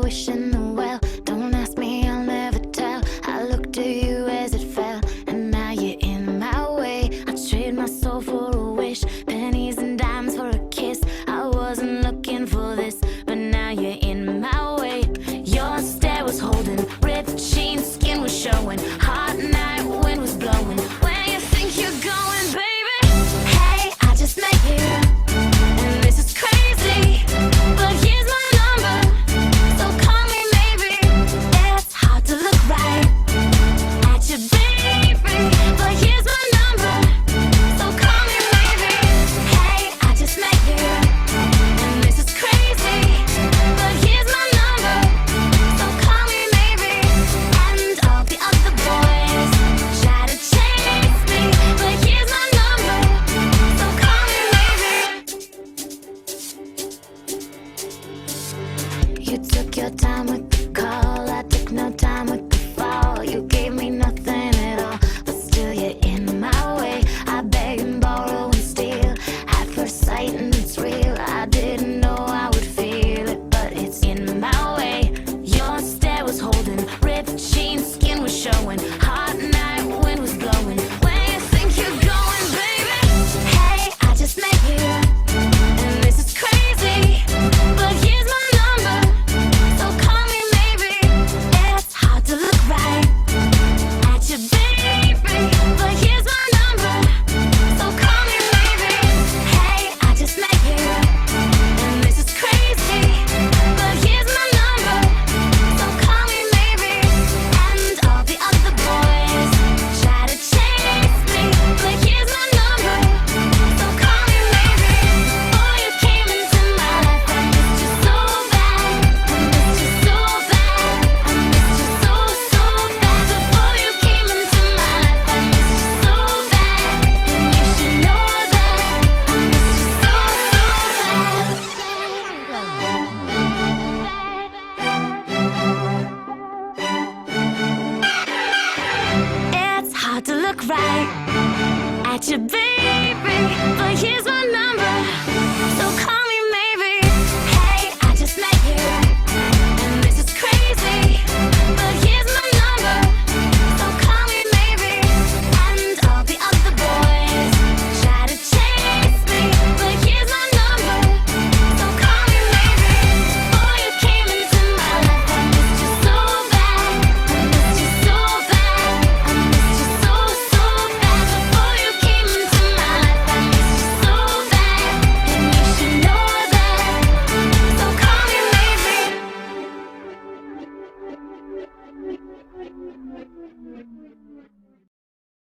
wishing the well. Don't ask me, I'll never tell. I looked at you as it fell, and now you're in my way. I trade my soul for a wish, pennies and dimes for a kiss. I wasn't looking for this, but now you're in my way. Your stare was holding, ripped jeans, skin was showing. Hot night, wind was blowing. Where you think you're going, baby? Hey, I just met you, and this is crazy, but here's my number, so call me maybe. It's hard to look right at you, baby, but here's my number, so call me maybe. Hey, I just met you, and this is crazy, but here's my number, so call me maybe. And all the other boys try to chase me, but here's my number, so call me maybe. You took your time with